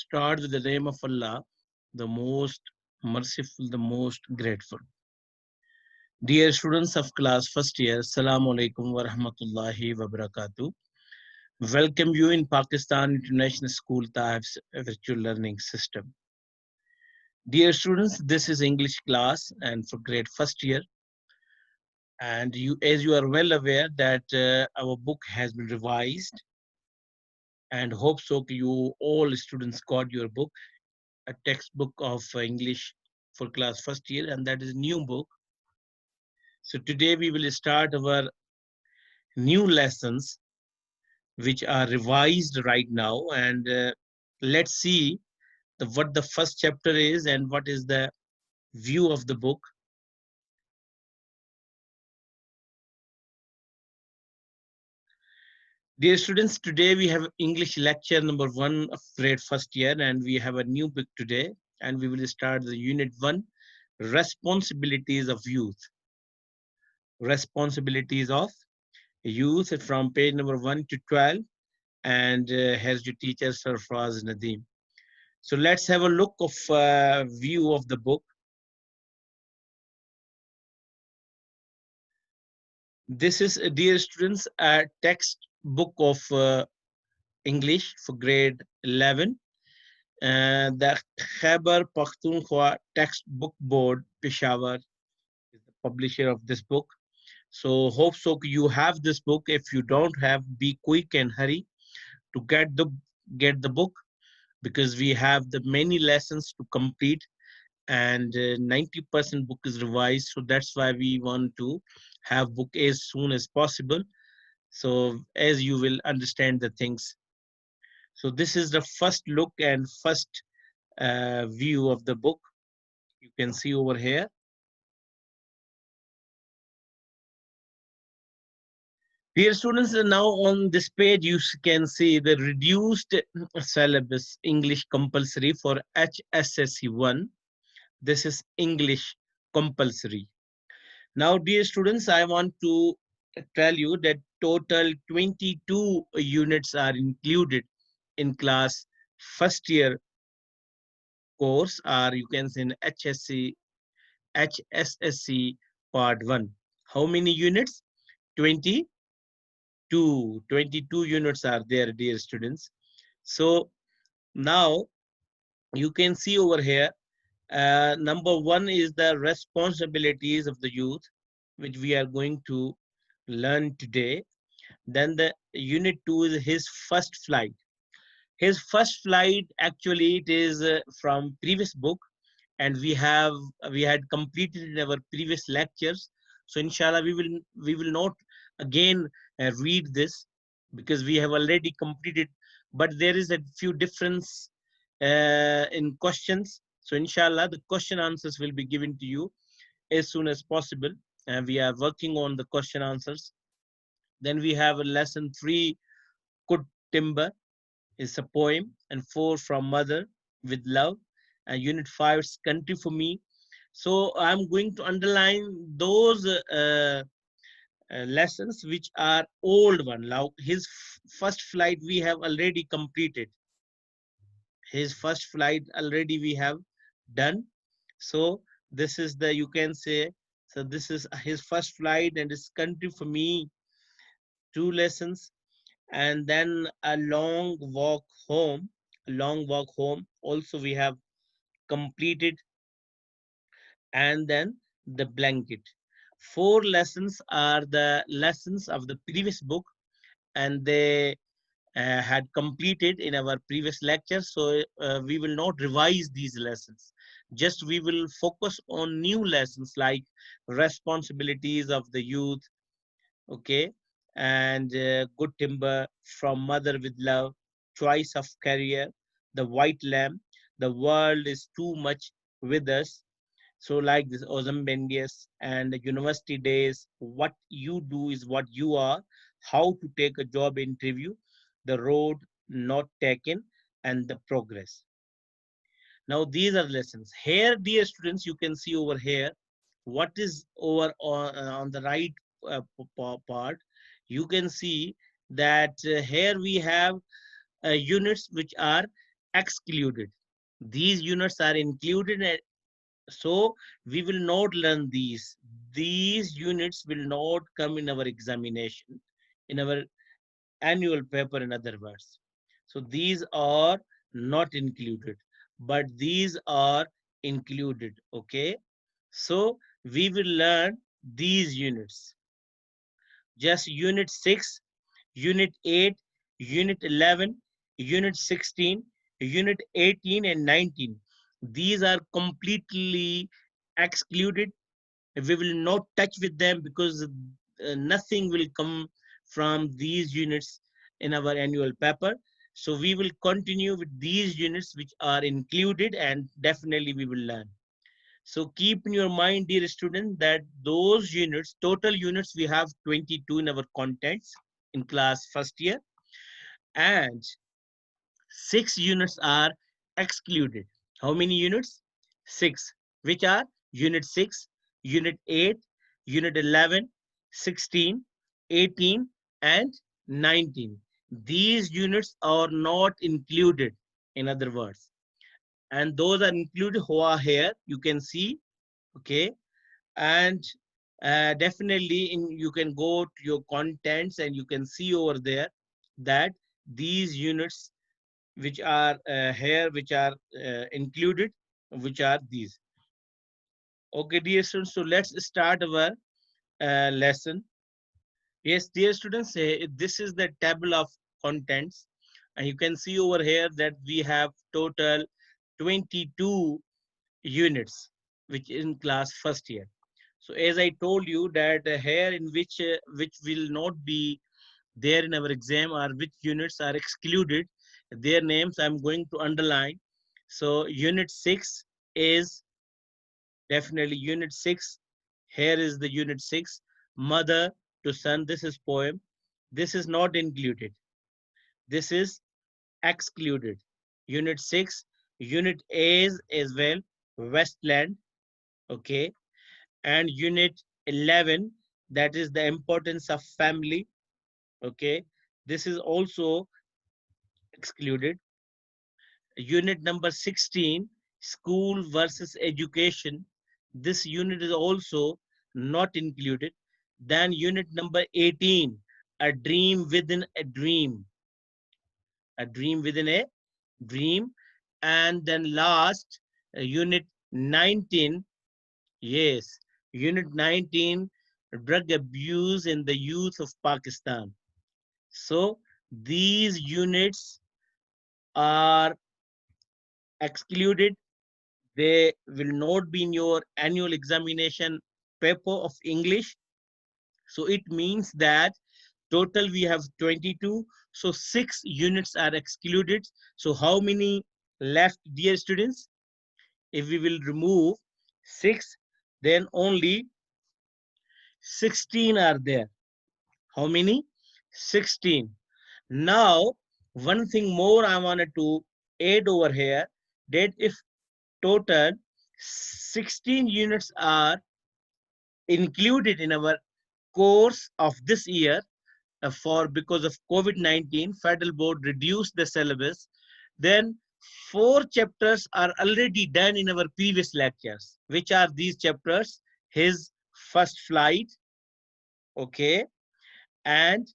start with the name of Allah, the most merciful, the most grateful. Dear students of class first year, Assalamu alaikum wa rahmatullahi wa barakatuh. Welcome you in Pakistan International School Taif's virtual learning system. Dear students, this is English class and for grade first year. And as you are well aware that our book has been revised, and hope so you all students got your book, a textbook of English for class first year, and that is new book. So today we will start our new lessons which are revised right now, and let's see what the first chapter is and what is the view of the book. Dear students, today we have English lecture number 1 of grade first year, and we have a new book today, and we will start the unit 1, responsibilities of youth. Responsibilities of youth from page number 1 to 12, and has your teacher Sarfraz Nadeem. So let's have a look of view of the book. This is, dear students, a textbook of English for grade 11. The Khyber Pakhtunkhwa Textbook Board, Peshawar, is the publisher of this book. So hope so you have this book. If you don't have, be quick and hurry to get the book, because we have the many lessons to complete, and 90% book is revised. So that's why we want to have book as soon as possible. So as you will understand the things. So this is the first look and first view of the book. You can see over here. Dear students, now on this page you can see the reduced syllabus English compulsory for HSSC 1. This is English compulsory. Now, dear students, I want to tell you that total 22 units are included in class first year course, or you can say in HSSC part 1. How many units? 22. 22 units are there, dear students. So now you can see over here, number 1 is the responsibilities of the youth, which we are going to learn today. Then the unit 2 is his first flight. His first flight, actually it is from previous book, and we had completed in our previous lectures. So inshallah we will not again read this, because we have already completed, but there is a few difference in questions. So inshallah the question answers will be given to you as soon as possible, and we are working on the question answers. Then we have a lesson 3, Good Timber, is a poem, and 4, From Mother with Love, and unit 5 is Country for Me. So I'm going to underline those lessons which are old one. Now his first flight we have already completed. His first flight already we have done. So this is the, you can say, so this is his first flight and his Country for Me, 2 lessons. And then a long walk home. A long walk home also we have completed. And then the blanket. 4 lessons are the lessons of the previous book, and they had completed in our previous lecture. So we will not revise these lessons. Just we will focus on new lessons like responsibilities of the youth, okay, and Good Timber, From Mother with Love, Choice of Career, The White Lamb, The World is Too Much with Us. So like this Ozymandias and the university days, what you do is what you are, how to take a job interview, the road not taken, and the progress. Now these are lessons. Here, dear students, you can see over here, what is over on the right part, you can see that here we have units which are excluded. These units are included, so we will not learn these. These units will not come in our examination, in our annual paper, in other words. So these are not included, but these are included. Okay. So we will learn these units. Just unit 6, unit 8, unit 11, unit 16, unit 18 and 19. These are completely excluded. We will not touch with them because nothing will come from these units in our annual paper. So we will continue with these units which are included, and definitely we will learn. So keep in your mind, dear student, that those units, total units, we have 22 in our contents in class first year, and 6 units are excluded. How many units? 6, which are unit 6, unit 8, unit 11, 16, 18, and 19. These units are not included, in other words. And those are included who are here. You can see, okay? And definitely you can go to your contents and you can see over there that these units which are here, which are included, which are these. Okay, dear students, so let's start our lesson. Yes, dear students, this is the table of contents, and you can see over here that we have total 22 units which in class first year. So as I told you that here in which will not be there in our exam, or which units are excluded, their names I'm going to underline. So unit 6 is definitely unit 6. Here is the unit 6, mother to son. This is poem. This is not included. This is excluded. Unit 6. Unit A is as well, Westland. Okay. And unit 11, that is the importance of family. Okay. This is also excluded. Unit number 16, school versus education. This unit is also not included. Then unit number 18, a dream within a dream. A dream within a dream. And then last, unit 19, yes, unit 19, drug abuse in the youth of Pakistan. So these units are excluded. They will not be in your annual examination paper of English. So it means that total we have 22. So 6 units are excluded. So how many left, dear students? If we will remove 6, then only 16 are there. How many? 16. Now, one thing more I wanted to add over here, that if total 16 units are included in our course of this year, for because of COVID-19, federal board reduced the syllabus, then 4 chapters are already done in our previous lectures. Which are these chapters? His first flight, okay, and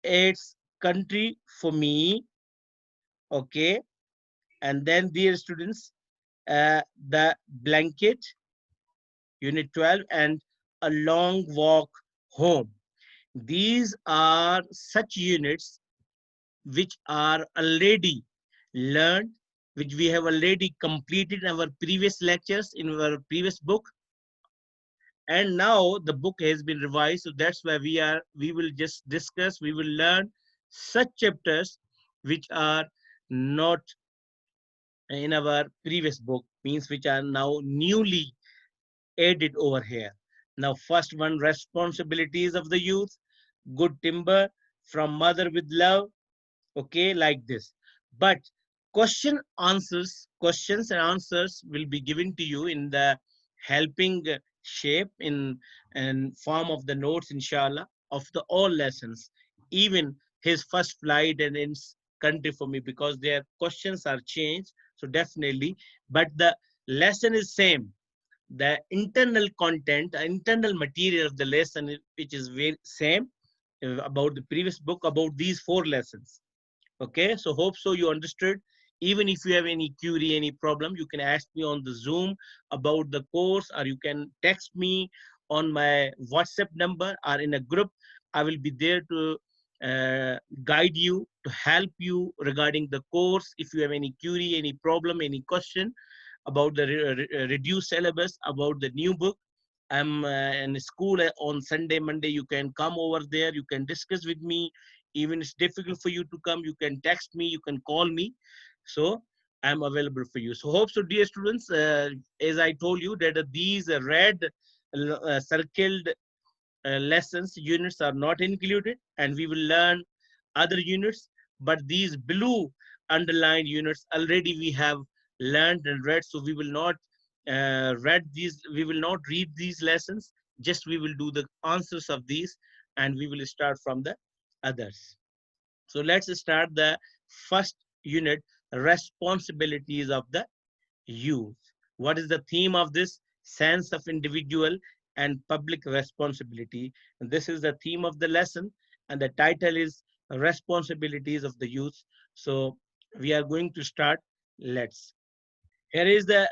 its country for me, okay, and then dear students, the blanket, unit 12, and a long walk home. These are such units which are already learned, which we have already completed in our previous lectures, in our previous book. And now the book has been revised. So that's why we will just discuss, we will learn such chapters which are not in our previous book, means which are now newly added over here. Now, first one, responsibilities of the youth, good timber, from mother with love, okay, like this. But questions and answers will be given to you in the helping shape, in form of the notes, inshallah, of the all lessons, even his first flight and its country for me because their questions are changed. So definitely, but the lesson is same. The internal content, internal material of the lesson, which is very same about the previous book, about these 4 lessons. Okay, so hope so you understood. Even if you have any query, any problem, you can ask me on the Zoom about the course, or you can text me on my WhatsApp number or in a group. I will be there to guide you, to help you regarding the course. If you have any query, any problem, any question about the reduced syllabus, about the new book, I'm in school on Sunday, Monday. You can come over there. You can discuss with me. Even it's difficult for you to come, you can text me. You can call me. So I'm available for you. So hope so, dear students. As I told you that these red circled lessons units are not included, and we will learn other units. But these blue underlined units already we have learned and read, so we will not read these, we will not read these lessons, just we will do the answers of these, and we will start from the others. So let's start the first unit, responsibilities of the youth. What is the theme of this? Sense of individual and public responsibility. And this is the theme of the lesson, and the title is Responsibilities of the Youth. So we are going to start. Let's. Here is the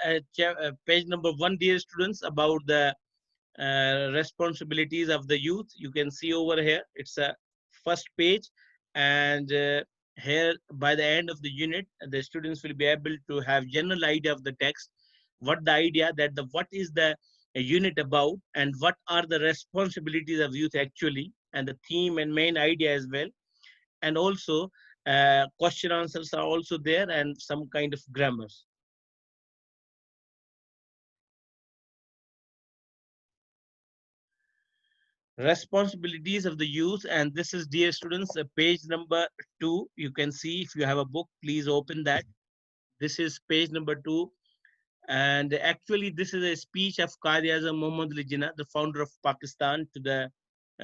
page number 1, dear students, about the responsibilities of the youth. You can see over here, it's a first page, and here by the end of the unit, the students will be able to have general idea of the text, what the idea that the what is the unit about, and what are the responsibilities of youth actually, and the theme and main idea as well. And also question answers are also there, and some kind of grammars. Responsibilities of the youth, and this is, dear students, page number 2. You can see, if you have a book, please open that. This is page number 2, and actually this is a speech of Qaid Azam Muhammad Ali Jinnah, the founder of Pakistan, to the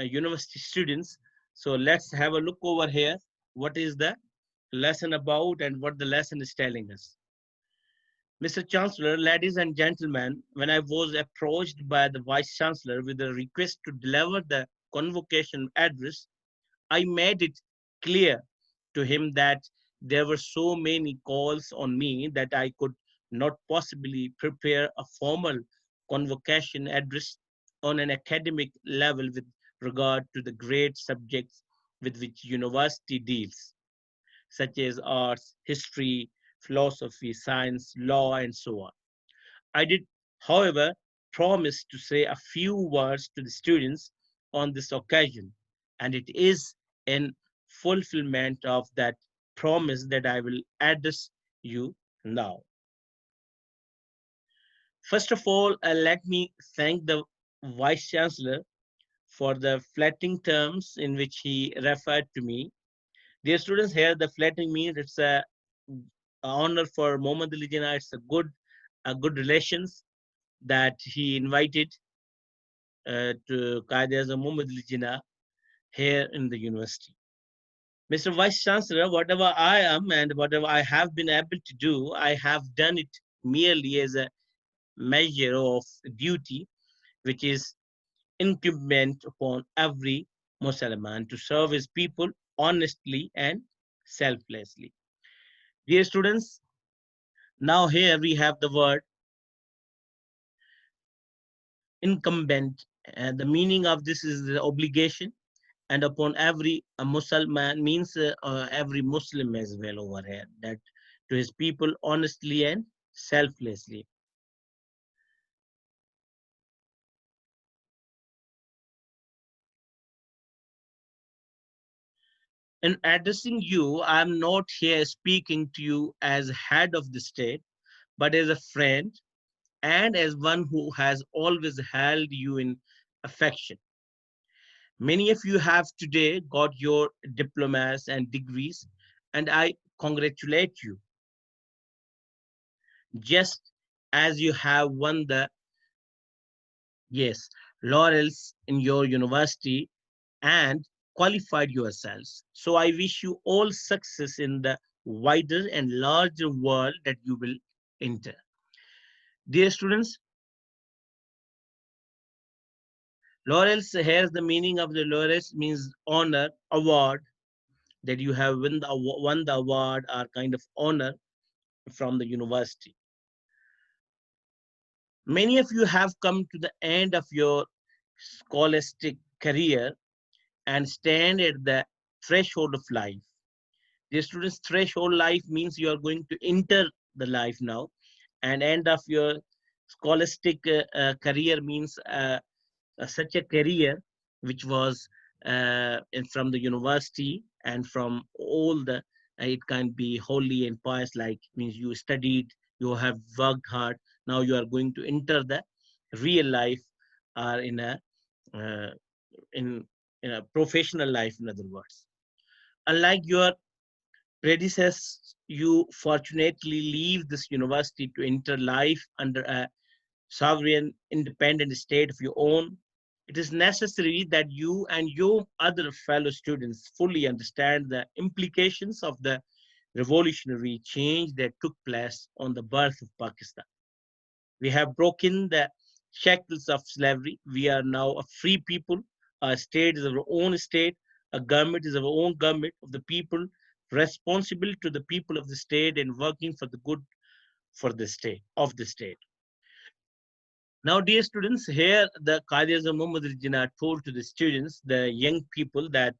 university students. So let's have a look over here, what is the lesson about and what the lesson is telling us. Mr. Chancellor, ladies and gentlemen, when I was approached by the Vice Chancellor with a request to deliver the convocation address, I made it clear to him that there were so many calls on me that I could not possibly prepare a formal convocation address on an academic level with regard to the great subjects with which university deals, such as arts, history, philosophy, science, law, and so on. I did, however, promise to say a few words to the students on this occasion, and it is in fulfillment of that promise that I will address you now. First of all, let me thank the Vice Chancellor for the flattering terms in which he referred to me. Dear students, here the flattering means it's a honor for Muhammad Ali Jinnah. It's a good relations that he invited to Qaid Azam Muhammad Ali Jinnah here in the university. Mr. Vice Chancellor, whatever I am and whatever I have been able to do, I have done it merely as a measure of duty, which is incumbent upon every Muslim to serve his people honestly and selflessly. Dear students, now here we have the word incumbent, and the meaning of this is the obligation, and upon every Muslim means every Muslim as well over here, that to his people honestly and selflessly. In addressing you, I'm not here speaking to you as head of the state, but as a friend and as one who has always held you in affection. Many of you have today got your diplomas and degrees, and I congratulate you, just as you have won the, yes, laurels in your university and qualified yourselves. So I wish you all success in the wider and larger world that you will enter. Dear students, laurels, here's the meaning of the laurels, means honor, award, that you have won the award or kind of honor from the university. Many of you have come to the end of your scholastic career and stand at the threshold of life. The student's threshold life means you are going to enter the life now, and end of your scholastic career means such a career which was from the university and from all the it can be holy and pious, like means you studied, you have worked hard, now you are going to enter the real life or uh, in in a professional life, in other words. Unlike your predecessors, you fortunately leave this university to enter life under a sovereign, independent state of your own. It is necessary that you and your other fellow students fully understand the implications of the revolutionary change that took place on the birth of Pakistan. We have broken the shackles of slavery. We are now a free people. Our state is our own state. A government is our own government of the people, responsible to the people of the state and working for the good for the state, of the state. Now, dear students, here the Qadi Muhammad Jinnah told to the students, the young people, that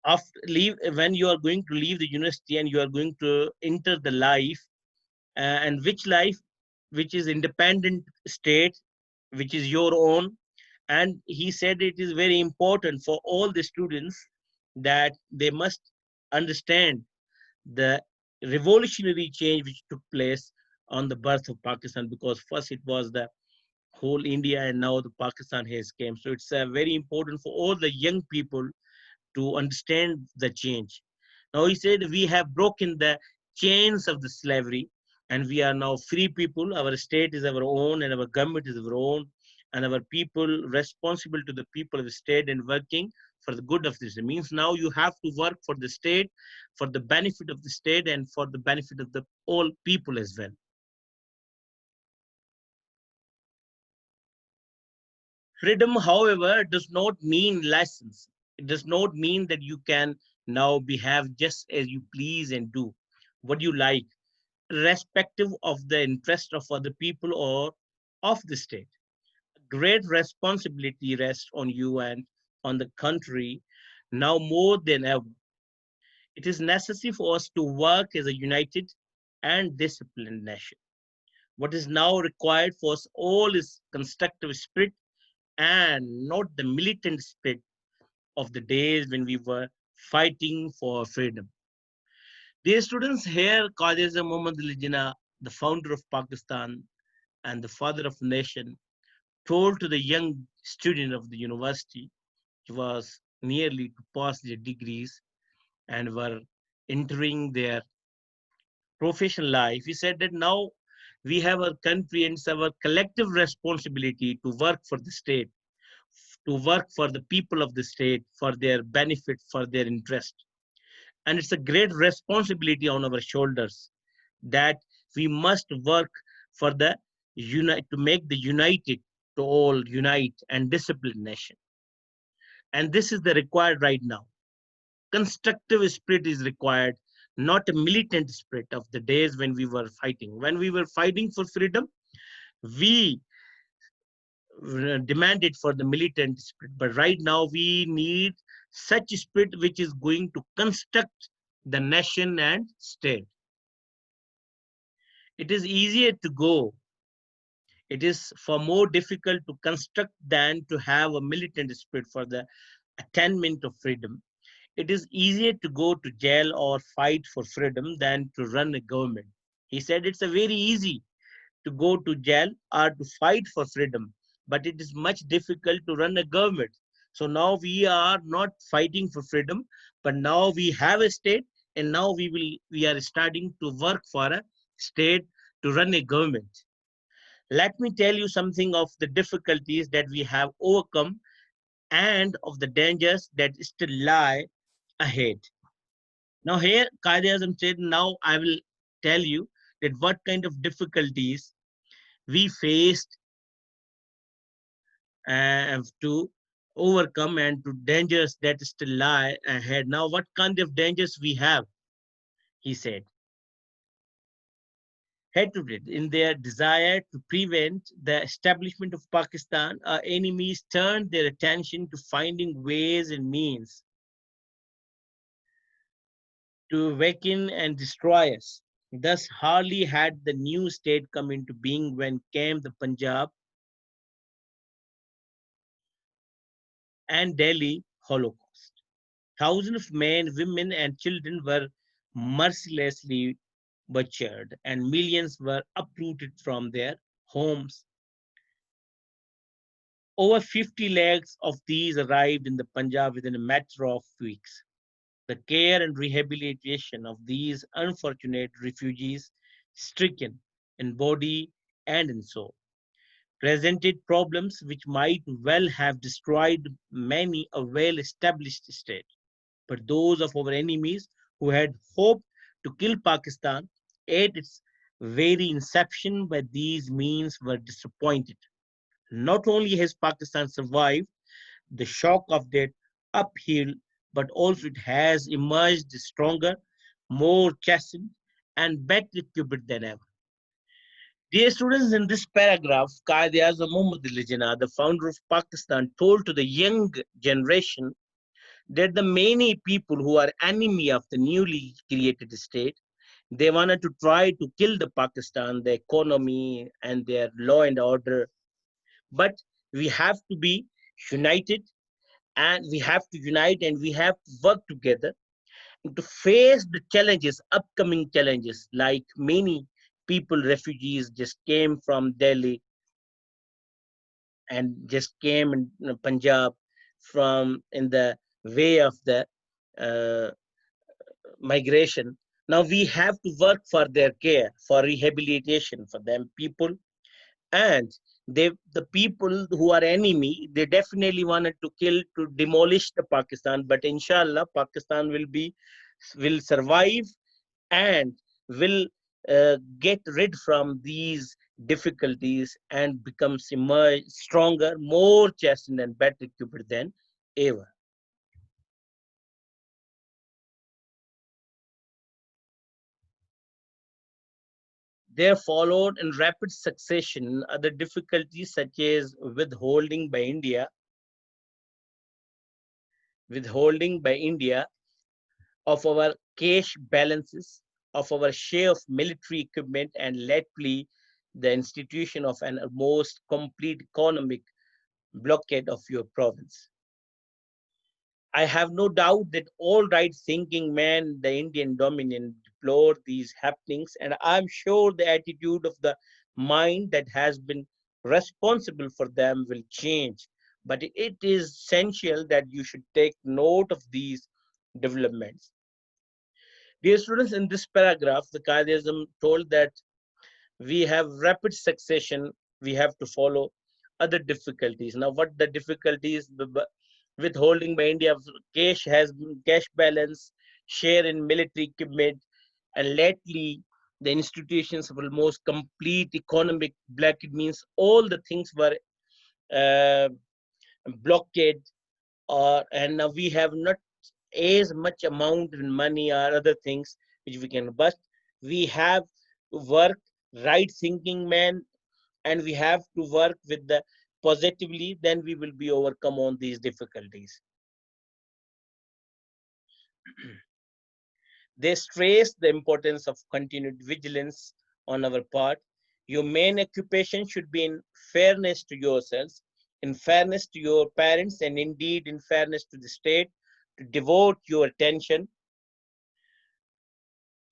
after leave, when you are going to leave the university and you are going to enter the life, and which life, which is independent state, which is your own. And he said it is very important for all the students that they must understand the revolutionary change which took place on the birth of Pakistan, because first it was the whole India and now the Pakistan has came. So it's very important for all the young people to understand the change. Now he said, we have broken the chains of the slavery and we are now free people. Our state is our own and our government is our own, and our people responsible to the people of the state and working for the good of this. It means now you have to work for the state, for the benefit of the state and for the benefit of the all people as well. Freedom, however, does not mean license. It does not mean that you can now behave just as you please and do what you like, irrespective of the interest of other people or of the state. Great responsibility rests on you, and on the contrary, now more than ever, it is necessary for us to work as a united and disciplined nation. What is now required for us all is constructive spirit and not the militant spirit of the days when we were fighting for freedom. Dear students, here Qadi Muhammad Ali Jinnah, the founder of Pakistan and the father of the nation, told to the young student of the university, who was nearly to pass their degrees and were entering their professional life. He said that now we have our country and it's our collective responsibility to work for the state, to work for the people of the state, for their benefit, for their interest. And it's a great responsibility on our shoulders that we must work for the unite, to make the united to all unite and disciplined nation. And this is the required right now. Constructive spirit is required, not a militant spirit of the days when we were fighting. When we were fighting for freedom, we demanded for the militant spirit. But right now, we need such spirit which is going to construct the nation and state. It is easier to go. It is far more difficult to construct than to have a militant spirit for the attainment of freedom. It is easier to go to jail or fight for freedom than to run a government. He said it's a very easy to go to jail or to fight for freedom, but it is much difficult to run a government. So now we are not fighting for freedom, but now we have a state, and now we are starting to work for a state to run a government. Let me tell you something of the difficulties that we have overcome and of the dangers that still lie ahead. Now, here Qaid-e-Azam said, now I will tell you that what kind of difficulties we faced to overcome and to dangers that still lie ahead. Now, what kind of dangers we have, he said. Hatred in their desire to prevent the establishment of Pakistan, our enemies turned their attention to finding ways and means to awaken and destroy us. Thus, hardly had the new state come into being when came the Punjab and Delhi Holocaust. Thousands of men, women, and children were mercilessly butchered, and millions were uprooted from their homes. Over 50 lakhs of these arrived in the Punjab within a matter of weeks. The care and rehabilitation of these unfortunate refugees, stricken in body and in soul, presented problems which might well have destroyed many a well established state. But those of our enemies who had hoped to kill Pakistan at its very inception by these means were disappointed. Not only has Pakistan survived the shock of that upheaval, but also it has emerged stronger, more chastened, and better equipped than ever. Dear students, in this paragraph, Qaid Azam Muhammad Ali Jinnah, the founder of Pakistan, told to the young generation that the many people who are enemy of the newly created state, they wanted to try to kill the Pakistan, the economy, and their law and order. But we have to be united, and we have to unite, and we have to work together to face the challenges, upcoming challenges, like many people, refugees just came from Delhi and just came in Punjab from in the way of the uh, migration. Now we have to work for their care, for rehabilitation for them people, and the people who are enemy, they definitely wanted to kill, to demolish the Pakistan. But inshallah, Pakistan will survive and will get rid from these difficulties and becomes emerge stronger, more chastened, and better equipped than ever. There followed in rapid succession other difficulties such as withholding by India of our cash balances, of our share of military equipment, and lately the institution of an almost complete economic blockade of your province. I have no doubt that all right thinking men, the Indian Dominion, deplore these happenings, and I'm sure the attitude of the mind that has been responsible for them will change. But it is essential that you should take note of these developments. Dear students, in this paragraph, the Qaidism told that we have rapid succession, we have to follow other difficulties. Now, what the difficulties? Withholding by India of cash balance, share in military equipment, and lately the institutions of almost complete economic blockade means all the things were uh, blockade, or and now we have not as much amount in money or other things which we can, but we have to work right thinking man, and we have to work with the positively, then we will be overcome on these difficulties. They stress the importance of continued vigilance on our part. Your main occupation should be in fairness to yourselves, in fairness to your parents, and indeed in fairness to the state, to devote your attention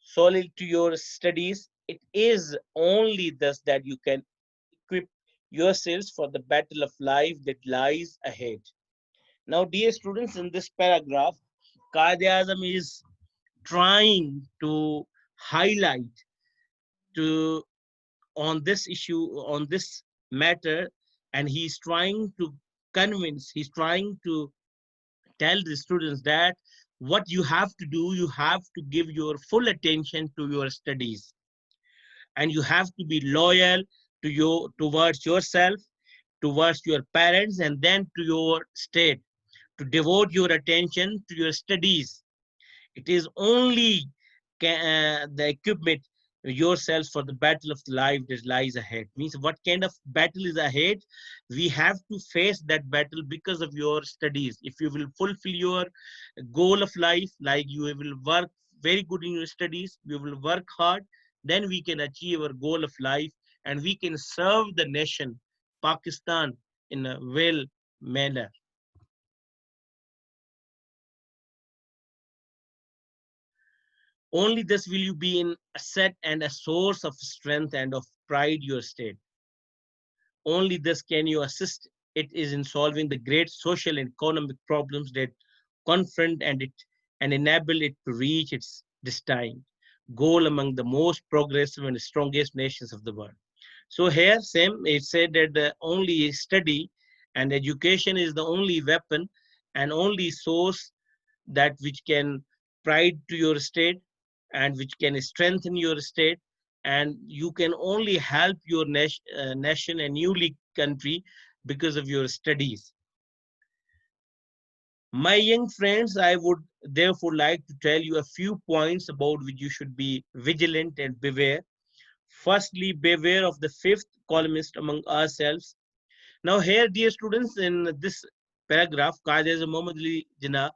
solely to your studies. It is only thus that you can equip yourselves for the battle of life that lies ahead. Now, dear students, in this paragraph, Qaid-e-Azam is trying to highlight to on this issue, on this matter, and he's trying to convince, he's trying to tell the students that what you have to do, you have to give your full attention to your studies, and you have to be loyal to towards yourself, towards your parents, and then to your state, to devote your attention to your studies. It is only the equipment yourself for the battle of life that lies ahead. Means what kind of battle is ahead? We have to face that battle because of your studies. If you will fulfill your goal of life, like you will work very good in your studies, you will work hard, then we can achieve our goal of life and we can serve the nation, Pakistan, in a well manner. Only thus will you be in a set and a source of strength and of pride your state. Only thus can you assist it is in solving the great social and economic problems that confront and enable it to reach its destined goal among the most progressive and strongest nations of the world. So here, same, it said that the only study and education is the only weapon and only source that which can pride to your state and which can strengthen your state, and you can only help your nation and newly country because of your studies. My young friends, I would therefore like to tell you a few points about which you should be vigilant and beware. Firstly, beware of the fifth columnist among ourselves. Now here, dear students, in this paragraph, Qaeda Muhammad Ali Jinnah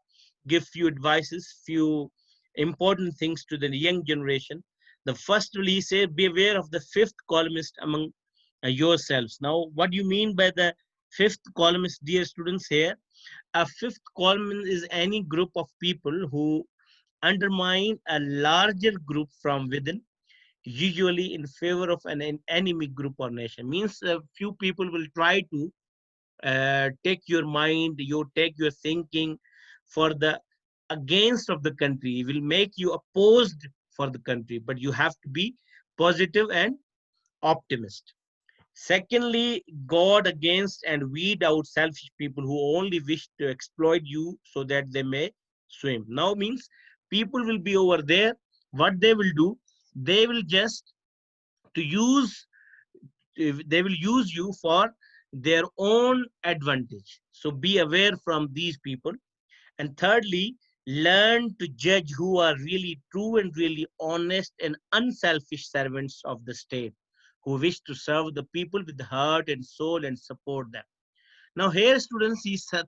give few advices, few important things to the young generation. The first will he say, beware of the fifth columnist among yourselves. Now, what do you mean by the fifth columnist, dear students? Here, a fifth columnist is any group of people who undermine a larger group from within, usually in favor of an enemy group or nation. Means a few people will try to take your mind, you take your thinking for the against of the country, will make you opposed for the country, but you have to be positive and optimist. Secondly, guard against and weed out selfish people who only wish to exploit you so that they may swim. Now means people will be over there. What they will do, they will just to use, they will use you for their own advantage. So be aware from these people. And thirdly, learn to judge who are really true and really honest and unselfish servants of the state, who wish to serve the people with heart and soul and support them. Now, here, students, he said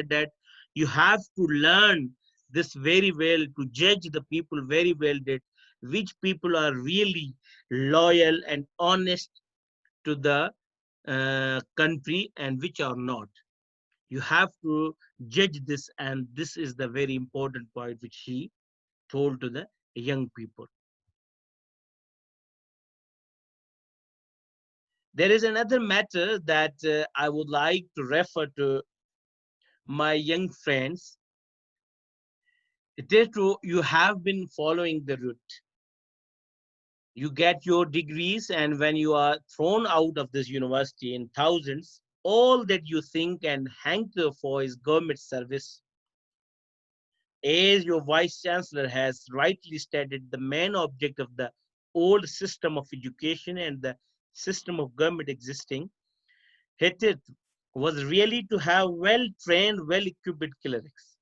that you have to learn this very well, to judge the people very well, that which people are really loyal and honest to the country and which are not. You have to judge this, and this is the very important point which he told to the young people. There is another matter that I would like to refer to my young friends. It is true, you have been following the route. You get your degrees, and when you are thrown out of this university in thousands, all that you think and hanker for is government service. As your vice chancellor has rightly stated, the main object of the old system of education and the system of government existing hitherto was really to have well trained, well equipped clerics.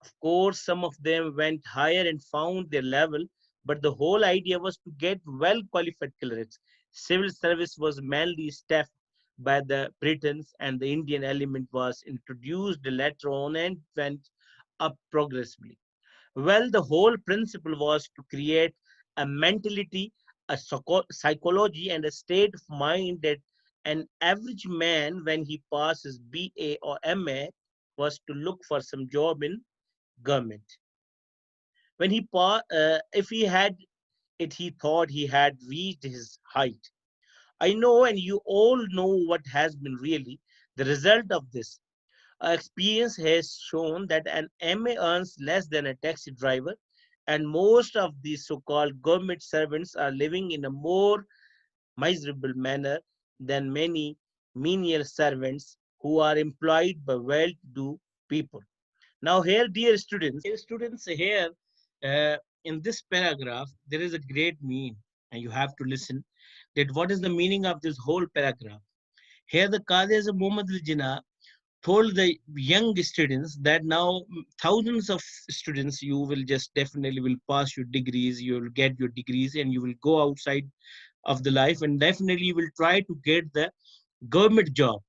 Of course, some of them went higher and found their level, but the whole idea was to get well qualified clerics. Civil service was mainly staffed by the Britons, and the Indian element was introduced later on and went up progressively. Well, the whole principle was to create a mentality, a psychology, and a state of mind that an average man, when he passes BA or MA, was to look for some job in government. When if he had it, he thought he had reached his height. I know, and you all know what has been really the result of this. Experience has shown that an MA earns less than a taxi driver, and most of these so-called government servants are living in a more miserable manner than many menial servants who are employed by well-to-do people. Now here, dear students here, uh, in this paragraph, there is a great meaning, and you have to listen that what is the meaning of this whole paragraph. Here the Qadi Muhammad al-Jinnah told the young students that now thousands of students, you will just definitely will pass your degrees, you will get your degrees, and you will go outside of the life, and definitely you will try to get the government job.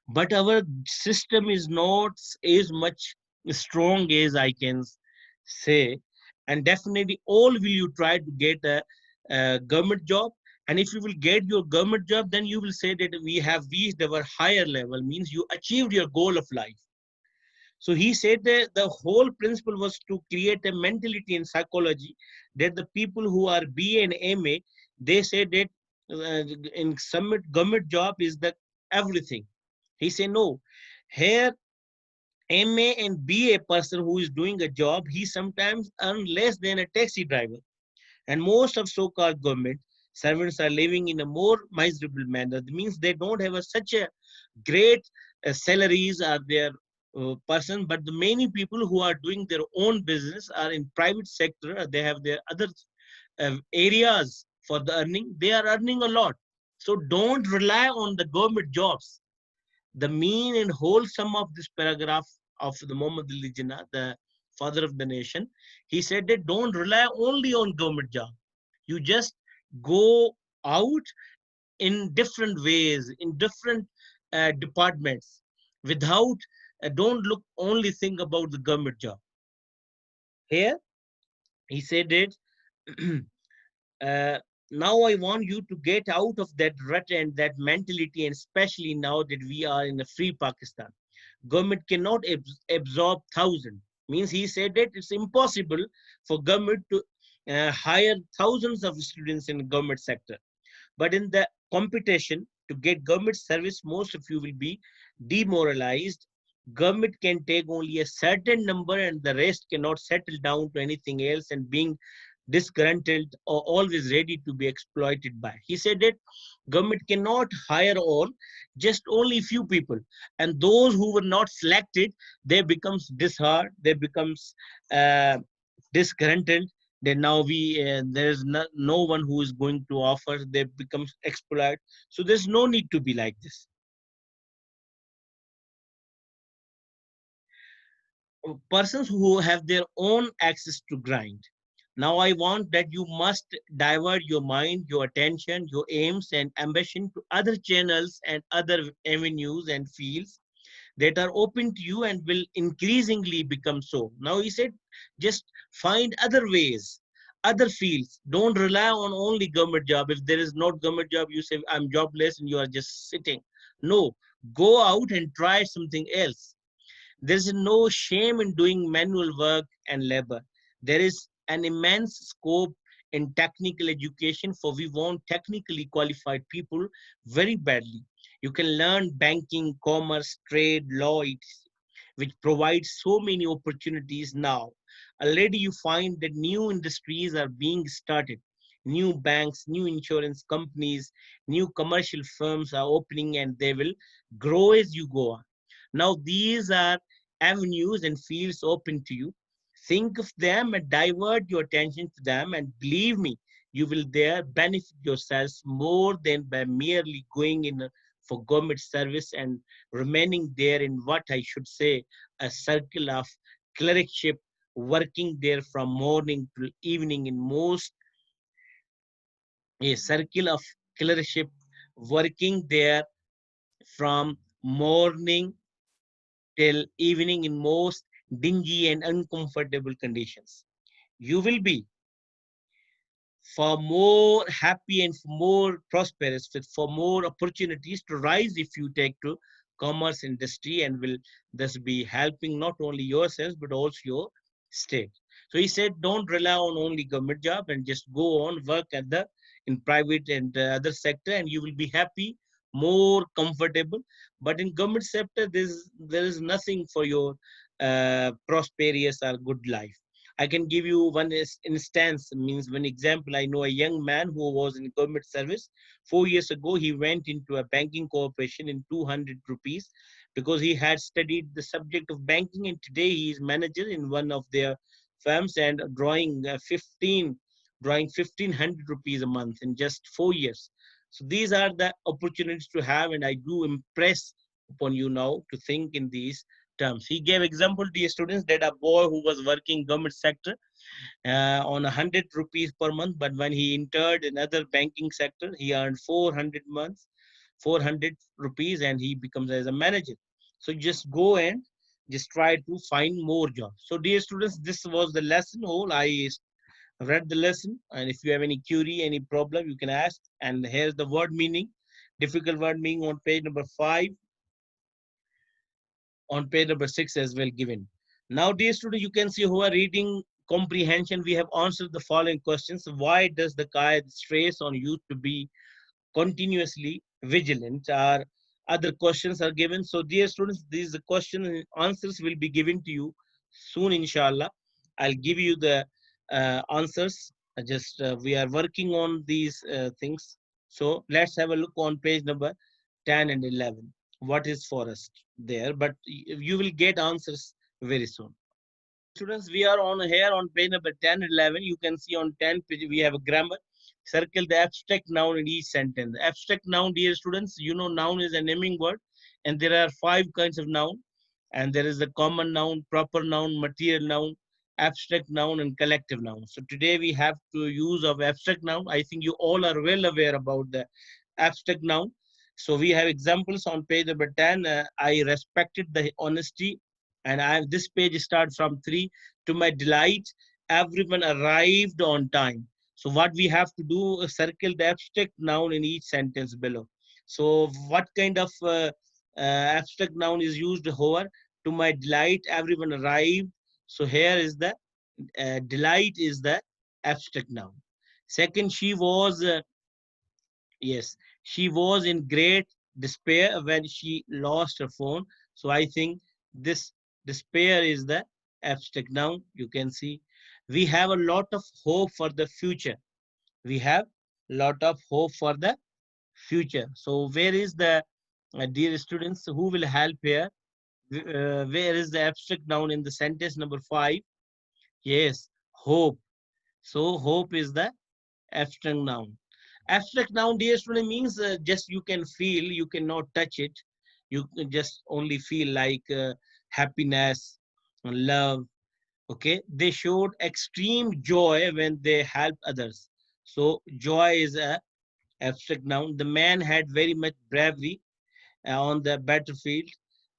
But our system is not as much strong as I can say, and definitely all will you try to get a government job. And if you will get your government job, then you will say that we have reached our higher level, means you achieved your goal of life. So he said that the whole principle was to create a mentality in psychology that the people who are BA and MA, they say that in some government job is the everything. He said no. Here MA and BA person who is doing a job, he sometimes earn less than a taxi driver. And most of so-called government servants are living in a more miserable manner. That means they don't have such a great salaries are their person, but the many people who are doing their own business are in private sector. They have their other areas for the earning. They are earning a lot. So don't rely on the government jobs. The mean and wholesome of this paragraph of the Muhammad Ali Jinnah, the father of the nation, he said that don't rely only on government job. You just go out in different ways, in different departments, without, don't look only think about the government job. Here, he said it, uh, now I want you to get out of that rut and that mentality, and especially now that we are in a free Pakistan. Government cannot absorb thousand. Means he said that it's impossible for government to hire thousands of students in government sector. But in the competition to get government service, most of you will be demoralized. Government can take only a certain number and the rest cannot settle down to anything else and being disgruntled or always ready to be exploited by. He said that government cannot hire all, just only few people. And those who were not selected, they becomes disheartened, they becomes disgruntled. Then now there's no one who is going to offer, they become exploit. So there's no need to be like this. Persons who have their own access to grind. Now I want that you must divert your mind, your attention, your aims and ambition to other channels and other avenues and fields that are open to you and will increasingly become so. Now he said, just find other ways, other fields. Don't rely on only government job. If there is not government job, you say I'm jobless and you are just sitting. No, go out and try something else. There is no shame in doing manual work and labor. There is an immense scope in technical education, for we want technically qualified people very badly. You can learn banking, commerce, trade, law, which provides so many opportunities now. Already you find that new industries are being started. New banks, new insurance companies, new commercial firms are opening and they will grow as you go on. Now, these are avenues and fields open to you. Think of them and divert your attention to them, and believe me, you will there benefit yourselves more than by merely going in for government service and remaining there in what I should say a circle of clerkship, working there from morning till evening in most a circle of clerkship, working there from morning till evening in most dingy and uncomfortable conditions. You will be for more happy and for more prosperous, with for more opportunities to rise if you take to commerce industry, and will thus be helping not only yourselves but also your state. So he said, don't rely on only government job and just go on work at the in private and other sector, and you will be happy, more comfortable. But in government sector, there is nothing for your prosperous or good life. I can give you one instance, means one example. I know a young man who was in government service. 4 years ago, he went into a banking corporation in 200 rupees, because he had studied the subject of banking, and today he is manager in one of their firms and drawing 1500 rupees a month in just 4 years. So these are the opportunities to have, and I do impress upon you now to think in these terms. He gave example to the students that a boy who was working government sector on 100 rupees per month, but when he entered another banking sector, he earned 400 rupees, and he becomes as a manager. So just go and just try to find more jobs. So dear students, this was the lesson whole. I read the lesson, and if you have any query, any problem, you can ask. And here's the word meaning, difficult word meaning on page number 5, on page number 6 as well given. Now, dear student, you can see who are reading comprehension. We have answered the following questions. Why does the guide stress on youth to be continuously vigilant? Our other questions are given. So, dear students, these question and answers will be given to you soon, inshallah. I'll give you the answers. Just we are working on these things. So, let's have a look on page number 10 and 11. What is for us there? But you will get answers very soon. Students, we are on here on page number 10 and 11. You can see on 10 page we have a grammar. Circle the abstract noun in each sentence. Abstract noun, dear students, you know noun is a naming word, and there are 5 kinds of noun. And there is the common noun, proper noun, material noun, abstract noun, and collective noun. So today we have to use of abstract noun. I think you all are well aware about the abstract noun. So we have examples on page number 10. I respected the honesty, and this page starts from 3. To my delight, everyone arrived on time. So what we have to do is circle the abstract noun in each sentence below. So what kind of abstract noun is used here? To my delight, everyone arrived. So here is the delight is the abstract noun. Second, she was yes, she was in great despair when she lost her phone. So I think this despair is the abstract noun. You can see we have a lot of hope for the future. We have a lot of hope for the future. So where is the dear students who will help here? Where is the abstract noun in the sentence number 5? Yes, hope. So hope is the abstract noun. Abstract noun, dear student, means just you can feel, you cannot touch it. You can just only feel like happiness, love. Okay, they showed extreme joy when they help others. So joy is a abstract noun. The man had very much bravery on the battlefield.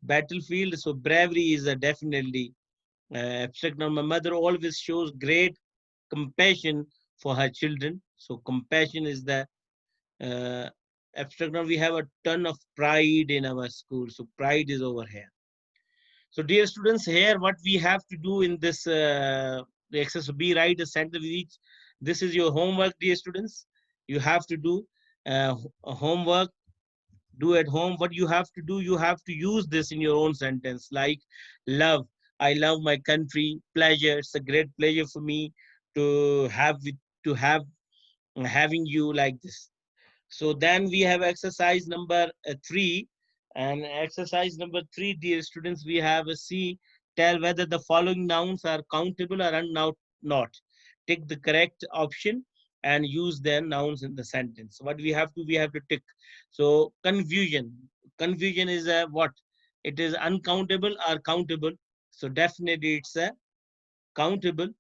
Battlefield. So bravery is a definitely abstract noun. My mother always shows great compassion for her children. So compassion is the uh, abstract noun. We have a ton of pride in our school. So pride is over here. So dear students, here what we have to do in this the exercise, be write a sentence with each. This is your homework, dear students. You have to do homework, do at home. What you have to do, you have to use this in your own sentence, like love. I love my country. Pleasure. It's a great pleasure for me to have to have having you like this. So then we have exercise number 3. And exercise number 3, dear students, we have a C. Tell whether the following nouns are countable or not. Tick the correct option and use their nouns in the sentence. What we have to, we have to tick. So confusion. Confusion is a what? It is uncountable or countable. So definitely it's a countable.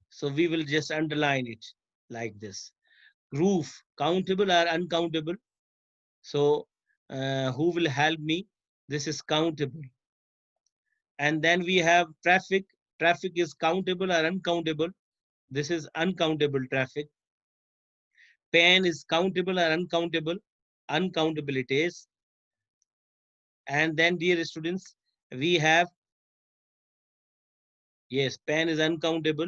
So we will just underline it like this. Roof, countable or uncountable? So who will help me? This is countable. And then we have traffic. Traffic is countable or uncountable? This is uncountable traffic. Pen is countable or uncountable? Uncountable it is. And then, dear students, we have, yes, pen is uncountable.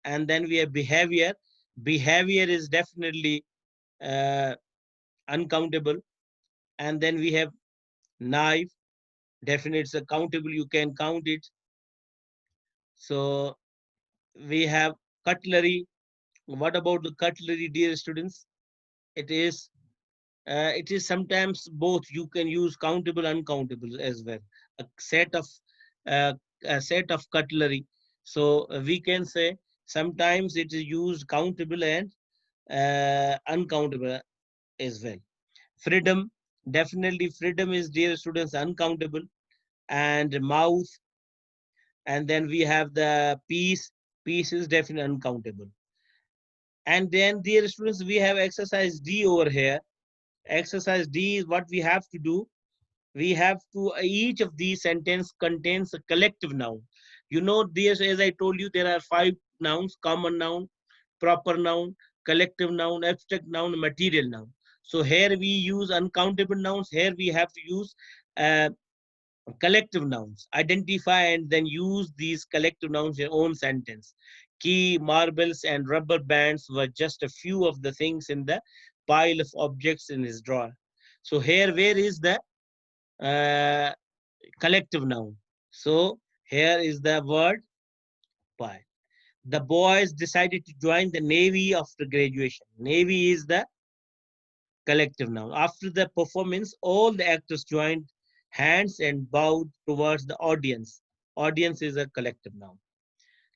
And then we have behavior. Behavior is definitely uh, uncountable. And then we have knife. Definitely it's a countable. You can count it. So we have cutlery. What about the cutlery, dear students? It is It is sometimes both. You can use countable, uncountable as well. A set of uh, a set of cutlery. So we can say sometimes it is used countable and uncountable as well. Freedom, definitely freedom is, dear students, uncountable. And mouth, and then we have the peace. Peace is definitely uncountable. And then, dear students, we have exercise D over here. Exercise D is what we have to do. We have to, each of these sentence contains a collective noun. You know, this, as I told you, there are five nouns: common noun, proper noun, collective noun, abstract noun, material noun. So here we use uncountable nouns. Here we have to use uh, collective nouns. Identify and then use these collective nouns in your own sentence. Key, marbles, and rubber bands were just a few of the things in the pile of objects in his drawer. So here, where is the uh, collective noun? So here is the word pile. The boys decided to join the Navy after graduation. Navy is the collective noun. After the performance, all the actors joined hands and bowed towards the audience. Audience is a collective noun.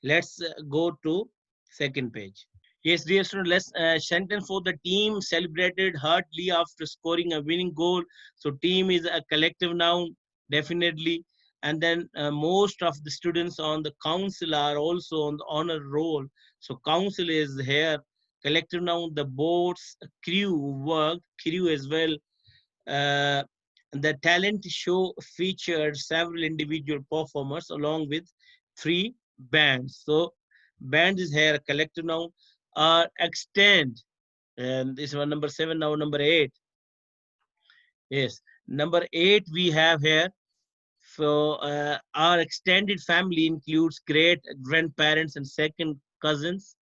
Let's go to second page. Yes, dear student, let's sentence for the team celebrated heartily after scoring a winning goal. So team is a collective noun, definitely. And then most of the students on the council are also on the honor roll. So council is here, collective noun. The boat's crew worked, crew as well. Uh, the talent show featured several individual performers along with three bands. So band is here, a collective noun. Extend, and this one number seven. Now number eight. Yes, number eight we have here. So our extended family includes great grandparents and second cousins.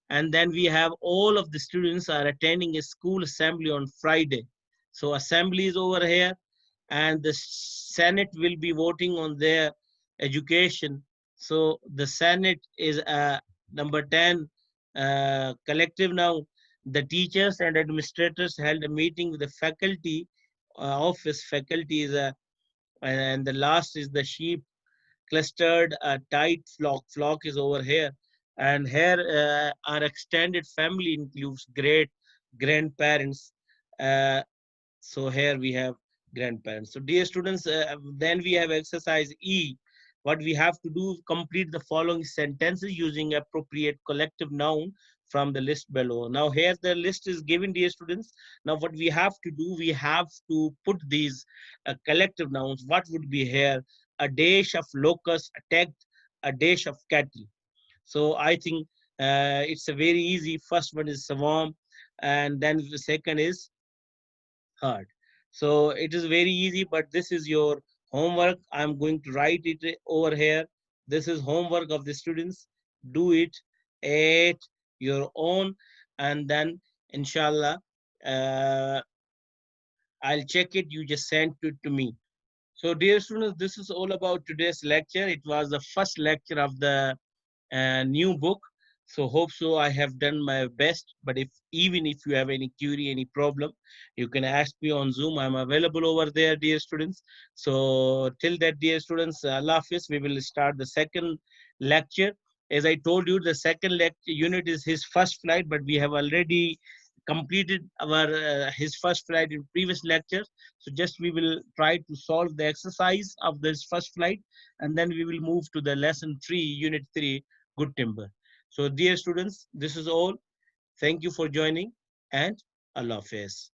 And then we have all of the students are attending a school assembly on Friday. So assembly is over here, and the Senate will be voting on their education. So the Senate is number 10, collective now. The teachers and administrators held a meeting with the faculty office. Faculty is and the last is the sheep clustered a tight flock. Flock is over here. And here our extended family includes great grandparents. Uh, so here we have grandparents. So dear students, then we have exercise E. What we have to do, complete the following sentences using appropriate collective noun from the list below. Now here the list is given, dear students. Now what we have to do, we have to put these collective nouns. What would be here? A dash of locusts attacked a dash of cattle. So I think it's a very easy. First one is swarm, and then the second is hard. So it is very easy, but this is your homework. I'm going to write it over here. This is homework of the students. Do it at your own, and then inshallah, uh, I'll check it. You just send it to me. So, dear students, this is all about today's lecture. It was the first lecture of the new book. So hope so I have done my best. But if even if you have any query, any problem, you can ask me on Zoom. I'm available over there, dear students. So till that, dear students, Allah Hafiz, we will start the second lecture. As I told you, the second lecture unit is his first flight, but we have already completed our his first flight in previous lectures. So just we will try to solve the exercise of this first flight, and then we will move to the lesson 3, unit 3, good timber. So dear students, this is all. Thank you for joining, and Allah Hafiz.